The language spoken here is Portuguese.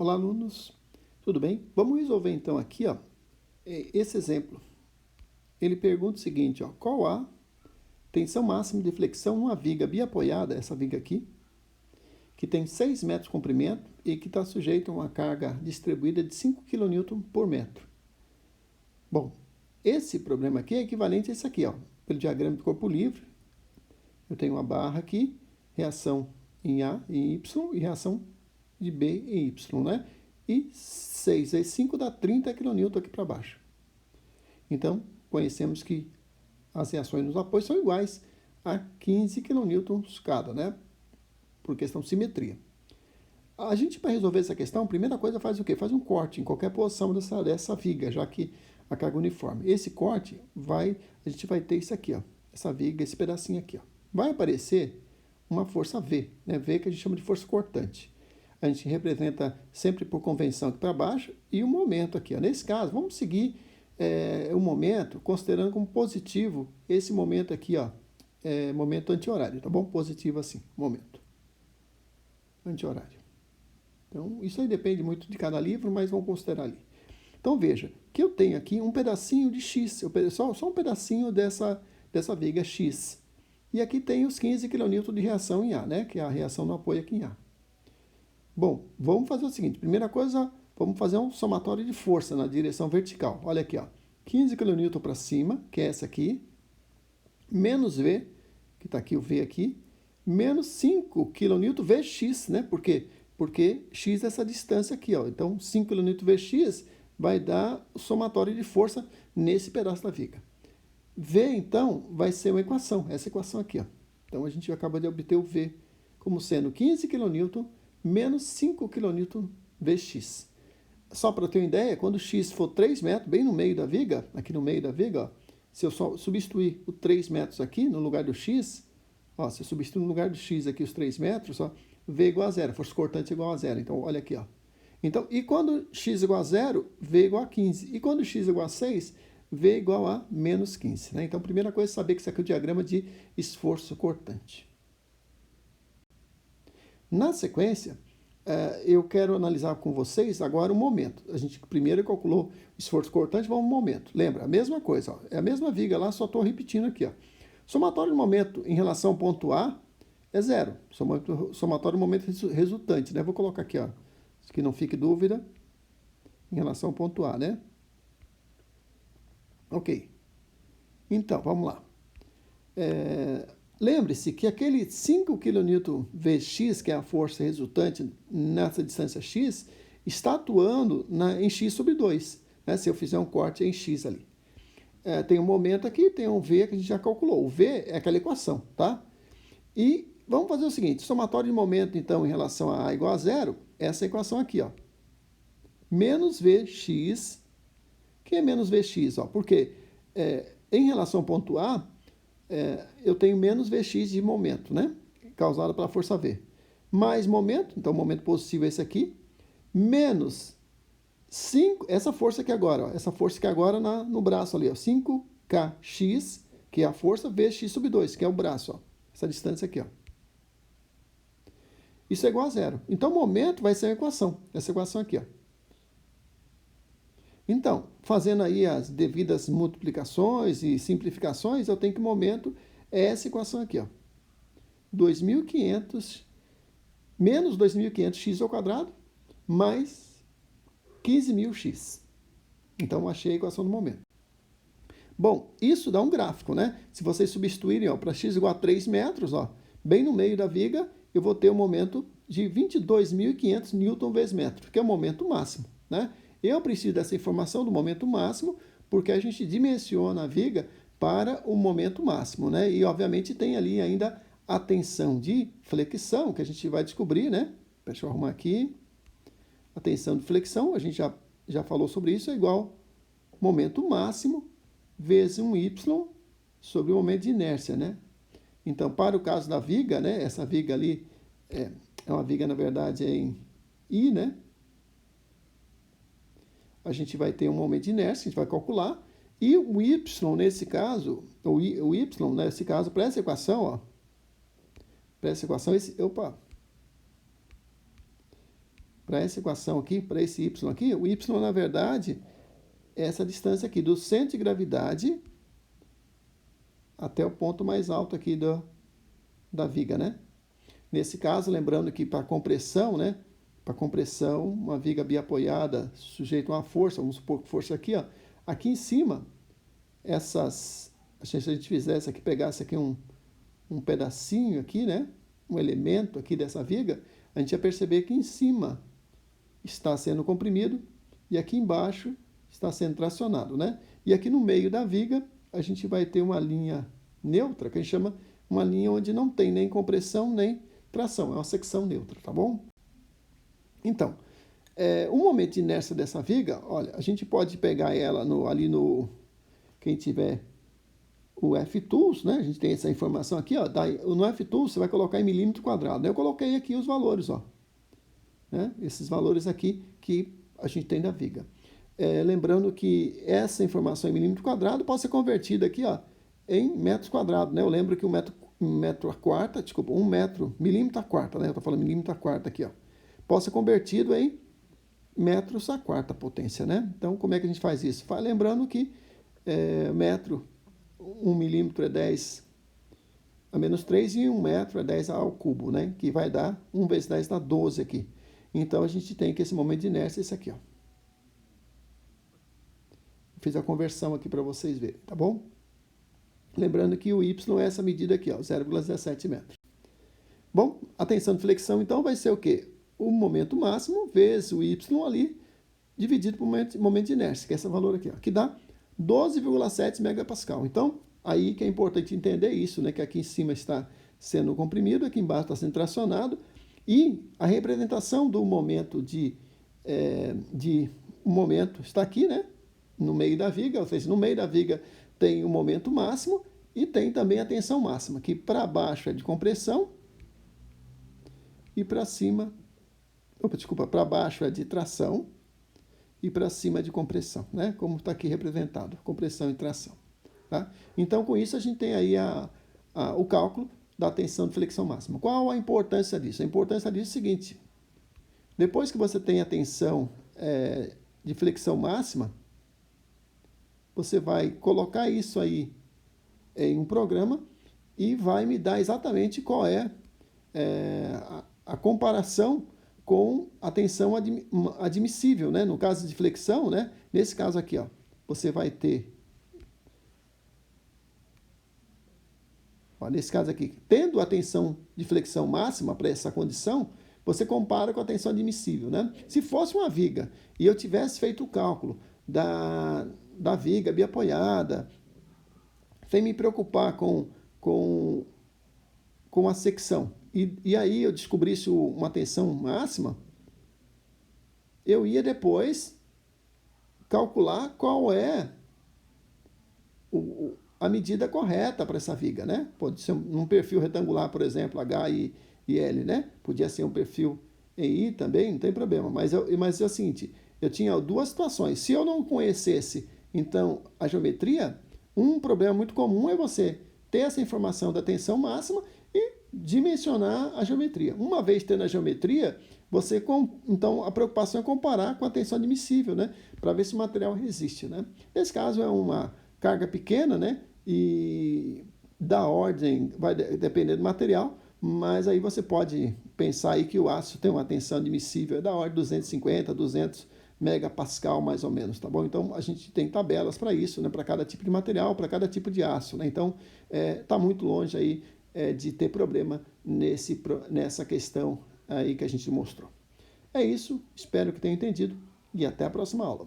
Olá, alunos. Tudo bem? Vamos resolver então aqui, ó, esse exemplo. Ele pergunta o seguinte, ó, qual a tensão máxima de flexão numa viga biapoiada, essa viga aqui, que tem 6 metros de comprimento e que está sujeita a uma carga distribuída de 5 kN por metro. Bom, esse problema aqui é equivalente a esse aqui, ó, pelo diagrama do corpo livre. Eu tenho uma barra aqui, reação em A e em Y e reação de B em Y, né? E 6 vezes 5 dá 30 kN aqui para baixo. Então, conhecemos que as reações nos apoios são iguais a 15 kN cada, né? Por questão de simetria. A gente, para resolver essa questão, a primeira coisa faz o quê? Faz um corte em qualquer posição dessa viga, já que a carga é uniforme. Esse corte a gente vai ter isso aqui, ó, essa viga, esse pedacinho aqui, ó. Vai aparecer uma força V, né? V que a gente chama de força cortante. A gente representa sempre por convenção aqui para baixo e o momento aqui, ó. Nesse caso, vamos seguir o momento considerando como positivo esse momento aqui, ó, momento anti-horário, tá bom? Positivo assim, momento anti-horário. Então, isso aí depende muito de cada livro, mas vamos considerar ali. Então, veja, que eu tenho aqui um pedacinho de X, só um pedacinho dessa viga X. E aqui tem os 15 kN de reação em A, né? Que é a reação no apoio aqui em A. Bom, vamos fazer o seguinte. Primeira coisa, vamos fazer um somatório de força na direção vertical. Olha aqui, ó. 15 kN para cima, que é essa aqui, menos V, que está aqui o V aqui, menos 5 kN Vx, né? Por quê? Porque X é essa distância aqui, ó. Então, 5 kN Vx vai dar o somatório de força nesse pedaço da viga. V, então, vai ser uma equação, essa equação aqui, ó. Então, a gente acaba de obter o V como sendo 15 kN menos 5 kN Vx. Só para ter uma ideia, quando x for 3 metros, bem no meio da viga, aqui no meio da viga, ó, se eu só substituir o 3 metros aqui no lugar do x, ó, se eu substituir no lugar do x aqui os 3 metros, ó, V igual a zero, força cortante igual a zero. Então, olha aqui, ó. Então, e quando x igual a zero, V igual a 15. E quando x igual a 6, V igual a menos 15. Né? Então, a primeira coisa é saber que isso aqui é o diagrama de esforço cortante. Na sequência, eu quero analisar com vocês agora o momento. A gente primeiro calculou o esforço cortante, vamos ao momento. Lembra? A mesma coisa, ó, é a mesma viga lá, só estou repetindo aqui. Ó. Somatório de momento em relação ao ponto A é zero. Somatório de momento resultante, né? Vou colocar aqui, ó, que não fique dúvida, em relação ao ponto A, né? Ok. Então, vamos lá. Lembre-se que aquele 5 kN Vx, que é a força resultante nessa distância x, está atuando em x sobre 2. Né? Se eu fizer um corte em x ali. Tem um momento aqui, tem um V que a gente já calculou. O V é aquela equação, tá? E vamos fazer o seguinte, somatório de momento, então, em relação a A igual a zero, essa equação aqui, ó. Menos Vx, que é menos Vx, ó. Porque em relação ao ponto A, eu tenho menos Vx de momento, né? Causado pela força V. Mais momento, então o momento positivo é esse aqui, menos 5, essa força aqui agora, ó, essa força aqui agora no braço ali, ó, 5kx, que é a força, Vx sobre 2, que é o braço, ó, essa distância aqui, ó. Isso é igual a zero. Então, o momento vai ser uma equação, essa equação aqui, ó. Então, fazendo aí as devidas multiplicações e simplificações, eu tenho que o momento é essa equação aqui, ó. 2.500 menos 2.500x ao quadrado mais 15.000x. Então, achei a equação do momento. Bom, isso dá um gráfico, né? Se vocês substituírem para x igual a 3 metros, ó, bem no meio da viga, eu vou ter um momento de 22.500 newton vezes metro, que é o momento máximo, né? Eu preciso dessa informação do momento máximo, porque a gente dimensiona a viga para o momento máximo, né? E, obviamente, tem ali ainda a tensão de flexão, que a gente vai descobrir, né? Deixa eu arrumar aqui. A tensão de flexão, a gente já falou sobre isso, é igual momento máximo vezes um y sobre o momento de inércia, né? Então, para o caso da viga, né? Essa viga ali é uma viga, na verdade, em I, né? A gente vai ter um momento de inércia, a gente vai calcular, e o y, nesse caso, o y, nesse caso, para essa equação, ó, para essa equação, para essa equação aqui, para esse y aqui, o y, na verdade, é essa distância aqui, do centro de gravidade até o ponto mais alto aqui da viga, né? Nesse caso, lembrando que para compressão, né? Para compressão, uma viga biapoiada sujeita a uma força, vamos supor que força aqui, ó. Aqui em cima, se a gente fizesse aqui, pegasse aqui um pedacinho aqui, né? Um elemento aqui dessa viga, a gente ia perceber que em cima está sendo comprimido e aqui embaixo está sendo tracionado, né? E aqui no meio da viga, a gente vai ter uma linha neutra, que a gente chama uma linha onde não tem nem compressão nem tração, é uma secção neutra, tá bom? Então, o momento de inércia dessa viga, olha, a gente pode pegar ela quem tiver o F-Tools, né? A gente tem essa informação aqui, ó, no F-Tools você vai colocar em milímetro quadrado. Eu coloquei aqui os valores, ó, né? Esses valores aqui que a gente tem da viga. Lembrando que essa informação em milímetro quadrado pode ser convertida aqui, ó, em metros quadrados, né? Eu lembro que um metro a quarta, milímetro a quarta, né? Eu estou falando milímetro a quarta aqui, ó. Pode ser convertido em metros a quarta potência, né? Então, como é que a gente faz isso? Lembrando que 1 milímetro é 10 a menos 3 e 1 metro é 10 ao cubo, né? Que vai dar 1 vezes 10 dá 12 aqui. Então, a gente tem que esse momento de inércia é esse aqui, ó. Fiz a conversão aqui para vocês verem, tá bom? Lembrando que o y é essa medida aqui, ó, 0,17 metros. Bom, a tensão de flexão, então, vai ser o quê? O momento máximo vezes o y ali, dividido por momento de inércia, que é esse valor aqui, ó, que dá 12,7 megapascal. Então, aí que é importante entender isso, né? Que aqui em cima está sendo comprimido, aqui embaixo está sendo tracionado, e a representação do momento o momento está aqui, né? No meio da viga, ou seja, no meio da viga tem o momento máximo e tem também a tensão máxima, que para baixo é de compressão e para cima, para baixo é de tração e para cima é de compressão, né? Como está aqui representado, compressão e tração. Tá? Então, com isso, a gente tem aí o cálculo da tensão de flexão máxima. Qual a importância disso? A importância disso é o seguinte: depois que você tem a tensão de flexão máxima, você vai colocar isso aí em um programa e vai me dar exatamente qual é a comparação com a tensão admissível, né? No caso de flexão, né? Nesse caso aqui, ó, você vai ter, ó, nesse caso aqui, tendo a tensão de flexão máxima para essa condição, você compara com a tensão admissível, né? Se fosse uma viga e eu tivesse feito o cálculo da viga biapoiada, sem me preocupar com a secção, e aí eu descobrisse uma tensão máxima, eu ia depois calcular qual é a medida correta para essa viga, né? Pode ser um perfil retangular, por exemplo, H e L, né? Podia ser um perfil em I também, não tem problema. Mas é o seguinte, eu tinha duas situações. Se eu não conhecesse, então, a geometria, um problema muito comum é você ter essa informação da tensão máxima e dimensionar a geometria. Uma vez tendo a geometria, então a preocupação é comparar com a tensão admissível, né? Para ver se o material resiste, né? Nesse caso é uma carga pequena, né? E da ordem, vai depender do material, mas aí você pode pensar aí que o aço tem uma tensão admissível da ordem de 250, 200 megapascal mais ou menos, tá bom? Então a gente tem tabelas para isso, né? Para cada tipo de material, para cada tipo de aço, né? Então tá muito longe aí de ter problema nessa questão aí que a gente mostrou. É isso, espero que tenha entendido e até a próxima aula.